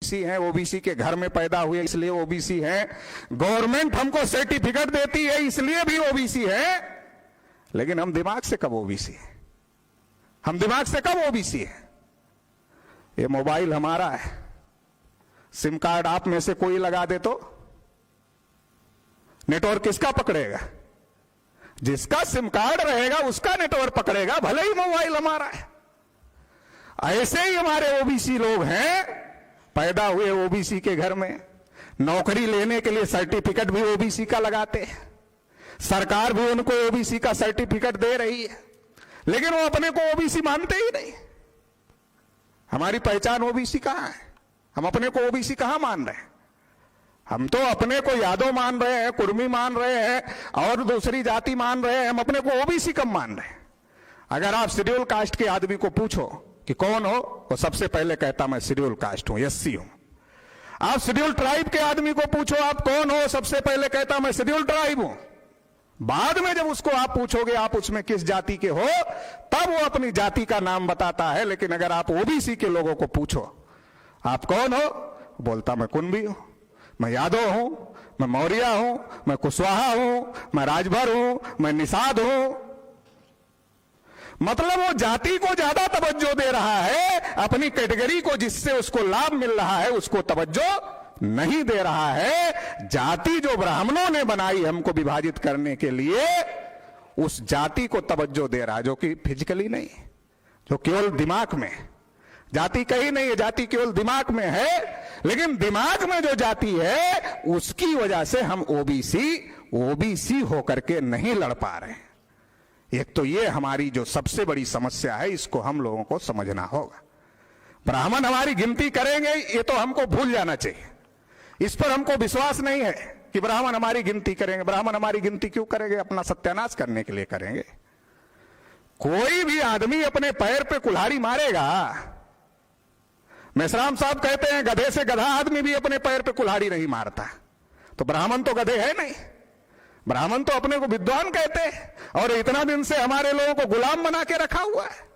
OBC हैं, OBC के घर में पैदा हुए इसलिए ओबीसी हैं, गवर्नमेंट हमको सर्टिफिकेट देती है इसलिए भी ओबीसी है। लेकिन हम दिमाग से कब ओबीसी हैं? हम दिमाग से कब ओबीसी हैं? ये मोबाइल हमारा है, सिम कार्ड आप में से कोई लगा दे तो नेटवर्क किसका पकड़ेगा? जिसका सिम कार्ड रहेगा उसका नेटवर्क पकड़ेगा, भले ही मोबाइल हमारा है। ऐसे ही हमारे ओबीसी लोग हैं, पैदा हुए ओबीसी के घर में, नौकरी लेने के लिए सर्टिफिकेट भी ओबीसी का लगाते हैं, सरकार भी उनको ओबीसी का सर्टिफिकेट दे रही है, लेकिन वो अपने को ओबीसी मानते ही नहीं। हमारी पहचान ओबीसी कहां है? हम अपने को ओबीसी कहां मान रहे हैं? हम तो अपने को यादव मान रहे हैं, कुर्मी मान रहे हैं और दूसरी जाति मान रहे हैं, हम अपने को ओबीसी कम मान रहे हैं। अगर आप शेड्यूल कास्ट के आदमी को पूछो कि कौन हो, वो सबसे पहले कहता मैं शेड्यूल कास्ट हूं, एससी हूं। आप शेड्यूल ट्राइब के आदमी को पूछो आप कौन हो, सबसे पहले कहता मैं शेड्यूल ट्राइब हूं। बाद में जब उसको आप पूछोगे आप उसमें किस जाति के हो, तब वो अपनी जाति का नाम बताता है। लेकिन अगर आप ओबीसी के लोगों को पूछो आप कौन हो, बोलता मैं कुंभी हूं, मैं यादव हूं, मैं मौर्य हूं, मैं कुशवाहा हूं, मैं राजभर हूं, मैं निषाद हूं। मतलब वो जाति को ज्यादा तवज्जो दे रहा है, अपनी कैटेगरी को जिससे उसको लाभ मिल रहा है उसको तवज्जो नहीं दे रहा है। जाति जो ब्राह्मणों ने बनाई हमको विभाजित करने के लिए, उस जाति को तवज्जो दे रहा है, जो कि फिजिकली नहीं, जो केवल दिमाग में। जाति कहीं नहीं है, जाति केवल दिमाग में है। लेकिन दिमाग में जो जाति है उसकी वजह से हम ओबीसी होकर के नहीं लड़ पा रहे हैं। एक तो ये हमारी जो सबसे बड़ी समस्या है, इसको हम लोगों को समझना होगा। ब्राह्मण हमारी गिनती करेंगे ये तो हमको भूल जाना चाहिए। इस पर हमको विश्वास नहीं है कि ब्राह्मण हमारी गिनती करेंगे। ब्राह्मण हमारी गिनती क्यों करेंगे? अपना सत्यानाश करने के लिए करेंगे। कोई भी आदमी अपने पैर पे कुल्हाड़ी मारेगा। मेश्राम साहब कहते हैं गधे से गधा आदमी भी अपने पैर पे कुल्हाड़ी नहीं मारता। तो ब्राह्मण तो गधे है नहीं, ब्राह्मण तो अपने को विद्वान कहते हैं और इतना दिन से हमारे लोगों को गुलाम बना के रखा हुआ है।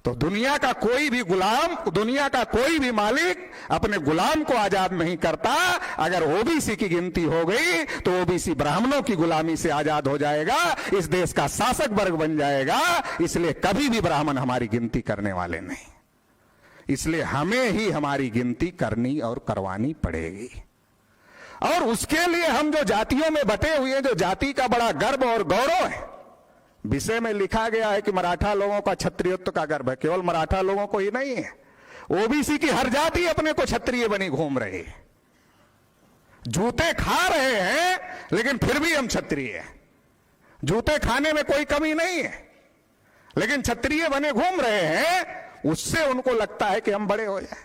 तो दुनिया का कोई भी गुलाम, दुनिया का कोई भी मालिक अपने गुलाम को आजाद नहीं करता। अगर ओबीसी की गिनती हो गई तो ओबीसी ब्राह्मणों की गुलामी से आजाद हो जाएगा, इस देश का शासक वर्ग बन जाएगा। इसलिए कभी भी ब्राह्मण हमारी गिनती करने वाले नहीं। इसलिए हमें ही हमारी गिनती करनी और करवानी पड़ेगी। और उसके लिए हम जो जातियों में बटे हुए, जो जाति का बड़ा गर्व और गौरव है, विषय में लिखा गया है कि मराठा लोगों का क्षत्रियत्व का गर्व है। केवल मराठा लोगों को ही नहीं है, ओबीसी की हर जाति अपने को क्षत्रिय बनी घूम रही है। जूते खा रहे हैं लेकिन फिर भी हम क्षत्रिय हैं। जूते खाने में कोई कमी नहीं है, लेकिन क्षत्रिय बने घूम रहे हैं। उससे उनको लगता है कि हम बड़े हो जाए।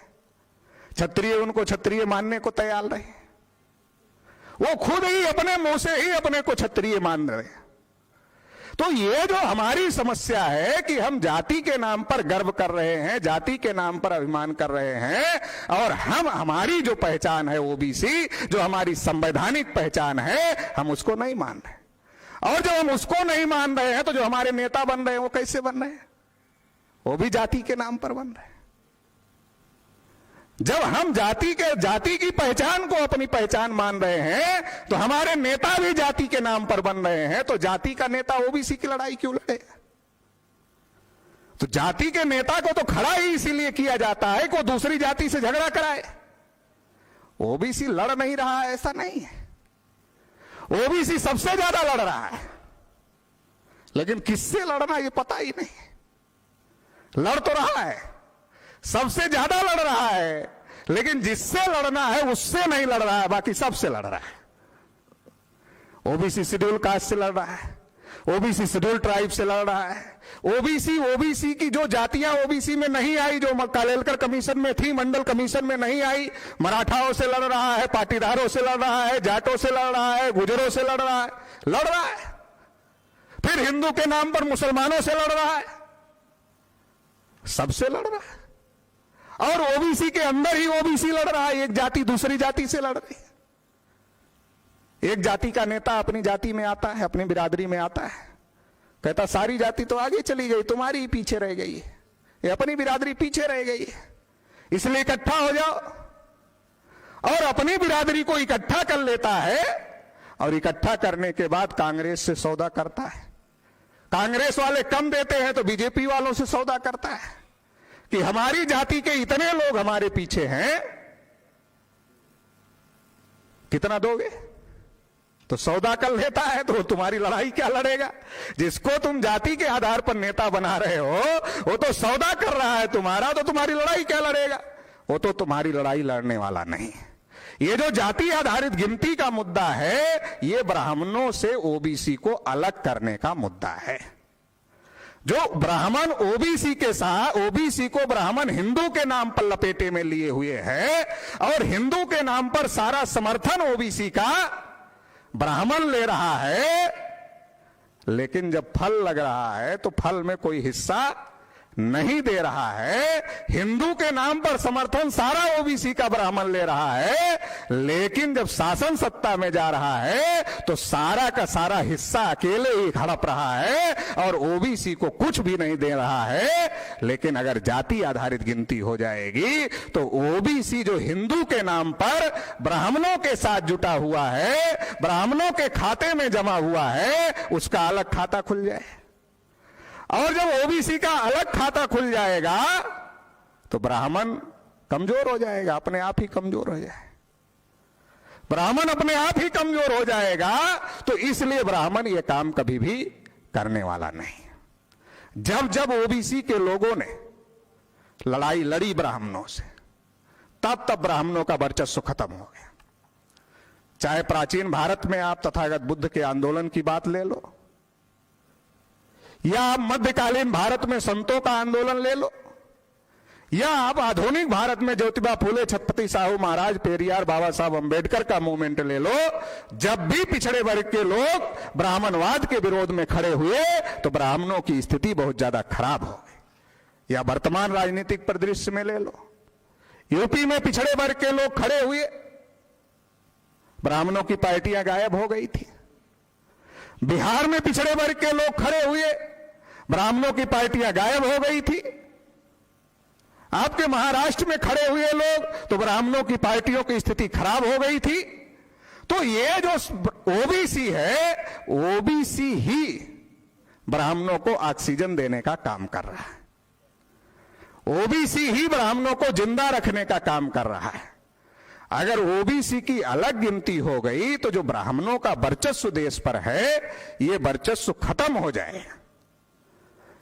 क्षत्रिय उनको क्षत्रिय मानने को तैयार रहे, वो खुद ही अपने मुंह से ही अपने को क्षत्रिय मान रहे। तो ये जो हमारी समस्या है कि हम जाति के नाम पर गर्व कर रहे हैं, जाति के नाम पर अभिमान कर रहे हैं, और हम हमारी जो पहचान है ओबीसी, जो हमारी संवैधानिक पहचान है, हम उसको नहीं मान रहे। और जब हम उसको नहीं मान रहे हैं तो जो हमारे नेता बन रहे हैं वो कैसे बन रहे हैं? वो भी जाति के नाम पर बन रहे हैं। जब हम जाति की पहचान को अपनी पहचान मान रहे हैं तो हमारे नेता भी जाति के नाम पर बन रहे हैं। तो जाति का नेता ओबीसी की लड़ाई क्यों लड़े? तो जाति के नेता को तो खड़ा ही इसीलिए किया जाता है कि वो दूसरी जाति से झगड़ा कराए। ओबीसी लड़ नहीं रहा है ऐसा नहीं है, ओबीसी सबसे ज्यादा लड़ रहा है। लेकिन किससे लड़ना ये पता ही नहीं। लड़ तो रहा है, सबसे ज्यादा लड़ रहा है, लेकिन जिससे लड़ना है उससे नहीं लड़ रहा है, बाकी सबसे लड़ रहा है। ओबीसी शेड्यूल कास्ट से लड़ रहा है, ओबीसी शेड्यूल ट्राइब से लड़ रहा है, ओबीसी की जो जातियां ओबीसी में नहीं आई, जो कालेलकर कमीशन में थी, मंडल कमीशन में नहीं आई, मराठाओं से लड़ रहा है, पाटीदारों से लड़ रहा है, जाटों से लड़ रहा है, गुजरों से लड़ रहा है। फिर हिंदू के नाम पर मुसलमानों से लड़ रहा है, सबसे लड़ रहा है। और ओबीसी के अंदर ही ओबीसी लड़ रहा है, एक जाति दूसरी जाति से लड़ रही है। एक जाति का नेता अपनी जाति में आता है, अपनी बिरादरी में आता है, कहता सारी जाति तो आगे चली गई, तुम्हारी ही पीछे रह गई है, ये अपनी बिरादरी पीछे रह गई है। इसलिए इकट्ठा हो जाओ। और अपनी बिरादरी को इकट्ठा कर लेता है और इकट्ठा करने के बाद कांग्रेस से सौदा करता है। कांग्रेस वाले कम देते हैं तो बीजेपी वालों से सौदा करता है कि हमारी जाति के इतने लोग हमारे पीछे हैं, कितना दोगे? तो सौदा कर लेता है तो तुम्हारी लड़ाई क्या लड़ेगा? जिसको तुम जाति के आधार पर नेता बना रहे हो वो तो सौदा कर रहा है तुम्हारा, तो तुम्हारी लड़ाई क्या लड़ेगा? वो तो तुम्हारी लड़ाई लड़ने वाला नहीं। ये जो जाति आधारित गिनती का मुद्दा है, ये ब्राह्मणों से ओबीसी को अलग करने का मुद्दा है। जो ब्राह्मण ओबीसी के साथ, ओबीसी को ब्राह्मण हिंदू के नाम पर लपेटे में लिए हुए है और हिंदू के नाम पर सारा समर्थन ओबीसी का ब्राह्मण ले रहा है, लेकिन जब फल लग रहा है तो फल में कोई हिस्सा नहीं दे रहा है। हिंदू के नाम पर समर्थन सारा ओबीसी का ब्राह्मण ले रहा है, लेकिन जब शासन सत्ता में जा रहा है तो सारा का सारा हिस्सा अकेले ही हड़प रहा है और ओबीसी को कुछ भी नहीं दे रहा है। लेकिन अगर जाति आधारित गिनती हो जाएगी तो ओबीसी जो हिंदू के नाम पर ब्राह्मणों के साथ जुटा हुआ है, ब्राह्मणों के खाते में जमा हुआ है, उसका अलग खाता खुल जाए। और जब ओबीसी का अलग खाता खुल जाएगा तो ब्राह्मण कमजोर हो जाएगा, अपने आप ही कमजोर हो जाए। ब्राह्मण अपने आप ही कमजोर हो जाएगा, तो इसलिए ब्राह्मण यह काम कभी भी करने वाला नहीं। जब जब ओबीसी के लोगों ने लड़ाई लड़ी ब्राह्मणों से, तब तब ब्राह्मणों का वर्चस्व खत्म हो गया। चाहे प्राचीन भारत में आप तथागत बुद्ध के आंदोलन की बात ले लो, या आप मध्यकालीन भारत में संतों का आंदोलन ले लो, या आप आधुनिक भारत में ज्योतिबा फूले, छत्रपति साहू महाराज, पेरियार, बाबा साहब अंबेडकर का मूवमेंट ले लो। जब भी पिछड़े वर्ग के लोग ब्राह्मणवाद के विरोध में खड़े हुए तो ब्राह्मणों की स्थिति बहुत ज्यादा खराब हो गई। या वर्तमान राजनीतिक परिदृश्य में ले लो, यूपी में पिछड़े वर्ग के लोग खड़े हुए, ब्राह्मणों की पार्टियां गायब हो गई थी। बिहार में पिछड़े वर्ग के लोग खड़े हुए, ब्राह्मणों की पार्टियां गायब हो गई थी। आपके महाराष्ट्र में खड़े हुए लोग तो ब्राह्मणों की पार्टियों की स्थिति खराब हो गई थी। तो ये जो ओबीसी है, ओबीसी ही ब्राह्मणों को ऑक्सीजन देने का काम कर रहा है, ओबीसी ही ब्राह्मणों को जिंदा रखने का काम कर रहा है। अगर ओबीसी की अलग गिनती हो गई तो जो ब्राह्मणों का वर्चस्व देश पर है, ये वर्चस्व खत्म हो जाए।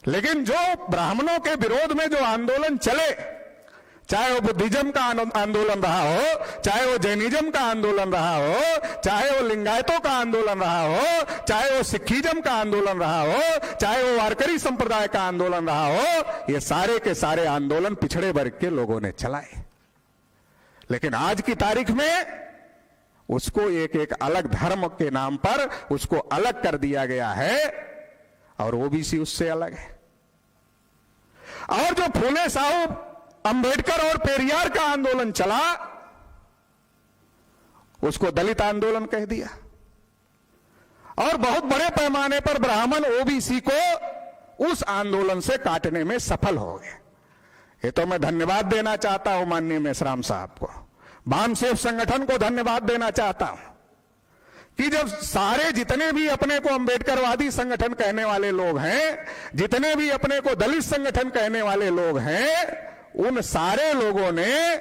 लेकिन जो ब्राह्मणों के विरोध में जो आंदोलन चले, चाहे वो बुद्धिज्म का आंदोलन रहा हो, चाहे वो जैनिज्म का आंदोलन रहा हो, चाहे वो लिंगायतों का आंदोलन रहा हो, चाहे वो सिखिज्म का आंदोलन रहा हो, चाहे वो वारकरी संप्रदाय का आंदोलन रहा हो, ये सारे के सारे आंदोलन पिछड़े वर्ग के लोगों ने चलाए। लेकिन आज की तारीख में उसको एक एक अलग धर्म के नाम पर उसको अलग कर दिया गया है और ओबीसी उससे अलग है। और जो फूले साहू, अंबेडकर और पेरियार का आंदोलन चला, उसको दलित आंदोलन कह दिया और बहुत बड़े पैमाने पर ब्राह्मण ओबीसी को उस आंदोलन से काटने में सफल हो गए। ये तो मैं धन्यवाद देना चाहता हूं माननीय मेश्राम साहब को, वामसेफ संगठन को धन्यवाद देना चाहता हूं कि जब सारे जितने भी अपने को अंबेडकरवादी संगठन कहने वाले लोग हैं, जितने भी अपने को दलित संगठन कहने वाले लोग हैं, उन सारे लोगों ने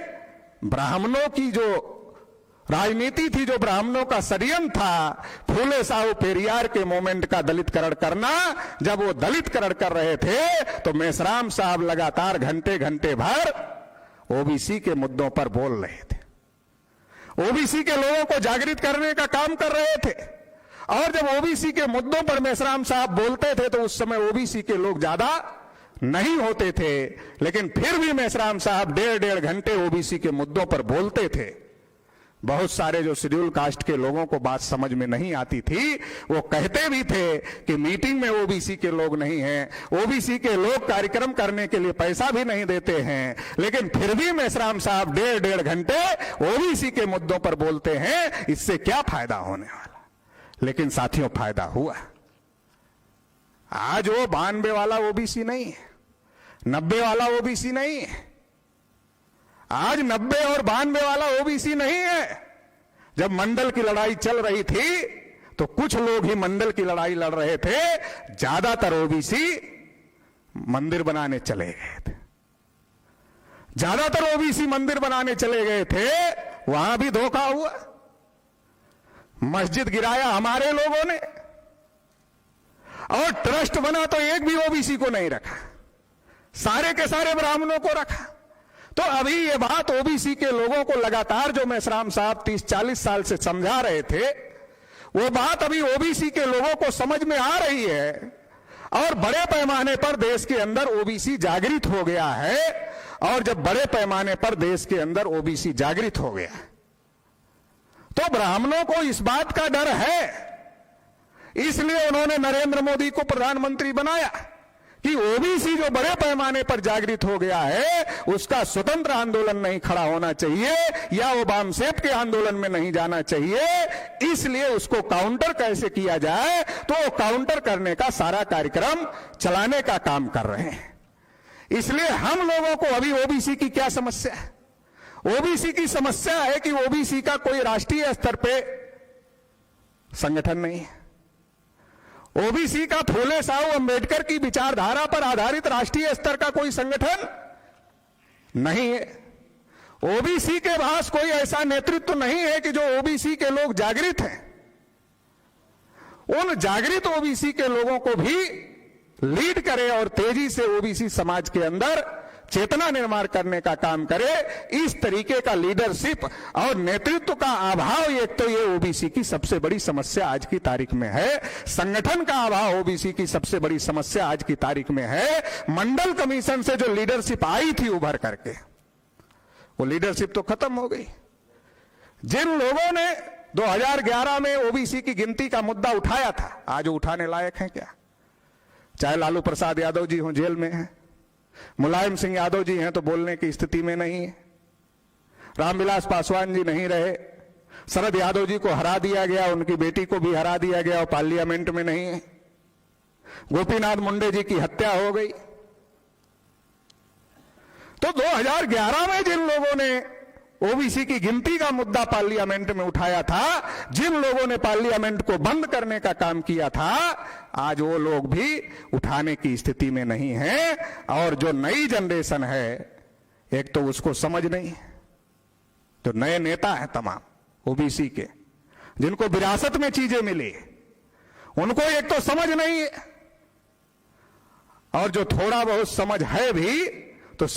ब्राह्मणों की जो राजनीति थी, जो ब्राह्मणों का षड्यंत्र था, फूले साहू पेरियार के मूवमेंट का दलितकरण करना, जब वो दलितकरण कर रहे थे तो मेश्राम साहब लगातार घंटे घंटे भर ओबीसी के मुद्दों पर बोल रहे थे, ओबीसी के लोगों को जागृत करने का काम कर रहे थे। और जब ओबीसी के मुद्दों पर मेश्राम साहब बोलते थे तो उस समय ओबीसी के लोग ज्यादा नहीं होते थे, लेकिन फिर भी मेश्राम साहब 1.5 घंटे ओबीसी के मुद्दों पर बोलते थे। बहुत सारे जो शेड्यूल कास्ट के लोगों को बात समझ में नहीं आती थी, वो कहते भी थे कि मीटिंग में ओबीसी के लोग नहीं हैं, ओबीसी के लोग कार्यक्रम करने के लिए पैसा भी नहीं देते हैं, लेकिन फिर भी मेश्राम साहब 1.5 घंटे ओबीसी के मुद्दों पर बोलते हैं। इससे क्या फायदा होने वाला? लेकिन साथियों, फायदा हुआ। आज वो 92 वाला ओबीसी नहीं है, 90 वाला ओबीसी नहीं है। आज 90 और 92 वाला ओबीसी नहीं है। जब मंडल की लड़ाई चल रही थी तो कुछ लोग ही मंडल की लड़ाई लड़ रहे थे, ज्यादातर ओबीसी मंदिर बनाने चले गए थे। ज्यादातर ओबीसी मंदिर बनाने चले गए थे, वहां भी धोखा हुआ। मस्जिद गिराया हमारे लोगों ने, और ट्रस्ट बना तो एक भी ओबीसी को नहीं रखा, सारे के सारे ब्राह्मणों को रखा। तो अभी ये बात ओबीसी के लोगों को लगातार जो मेश्राम साहब 30-40 साल से समझा रहे थे, वो बात अभी ओबीसी के लोगों को समझ में आ रही है, और बड़े पैमाने पर देश के अंदर ओबीसी जागृत हो गया है। और जब बड़े पैमाने पर देश के अंदर ओबीसी जागृत हो गया तो ब्राह्मणों को इस बात का डर है, इसलिए उन्होंने नरेंद्र मोदी को प्रधानमंत्री बनाया कि ओबीसी जो बड़े पैमाने पर जागृत हो गया है, उसका स्वतंत्र आंदोलन नहीं खड़ा होना चाहिए या वो वामसेप के आंदोलन में नहीं जाना चाहिए। इसलिए उसको काउंटर कैसे किया जाए, तो काउंटर करने का सारा कार्यक्रम चलाने का काम कर रहे हैं। इसलिए हम लोगों को अभी ओबीसी की क्या समस्या है? ओबीसी की समस्या है कि ओबीसी का कोई राष्ट्रीय स्तर पे संगठन नहीं है। ओबीसी का फूले साहू अंबेडकर की विचारधारा पर आधारित राष्ट्रीय स्तर का कोई संगठन नहीं है। ओबीसी के पास कोई ऐसा नेतृत्व नहीं है कि जो ओबीसी के लोग जागृत हैं, उन जागृत ओबीसी के लोगों को भी लीड करे और तेजी से ओबीसी समाज के अंदर चेतना निर्माण करने का काम करे। इस तरीके का लीडरशिप और नेतृत्व का अभाव एक तो ये ओबीसी की सबसे बड़ी समस्या आज की तारीख में है। संगठन का अभाव ओबीसी की सबसे बड़ी समस्या आज की तारीख में है। मंडल कमीशन से जो लीडरशिप आई थी उभर करके, वो लीडरशिप तो खत्म हो गई। जिन लोगों ने 2011 में ओबीसी की गिनती का मुद्दा उठाया था, आज वो उठाने लायक है क्या? चाहे लालू प्रसाद यादव जी हो, जेल में हैं, मुलायम सिंह यादव जी हैं तो बोलने की स्थिति में नहीं है, रामविलास पासवान जी नहीं रहे, शरद यादव जी को हरा दिया गया, उनकी बेटी को भी हरा दिया गया और पार्लियामेंट में नहीं है, गोपीनाथ मुंडे जी की हत्या हो गई। तो 2011 में जिन लोगों ने ओबीसी की गिनती का मुद्दा पार्लियामेंट में उठाया था, जिन लोगों ने पार्लियामेंट को बंद करने का काम किया था, आज वो लोग भी उठाने की स्थिति में नहीं है। और जो नई जनरेशन है, एक तो उसको समझ नहीं, जो नए नेता हैं तमाम ओबीसी के, जिनको विरासत में चीजें मिली, उनको एक तो समझ नहीं है, और जो थोड़ा बहुत समझ है भी तो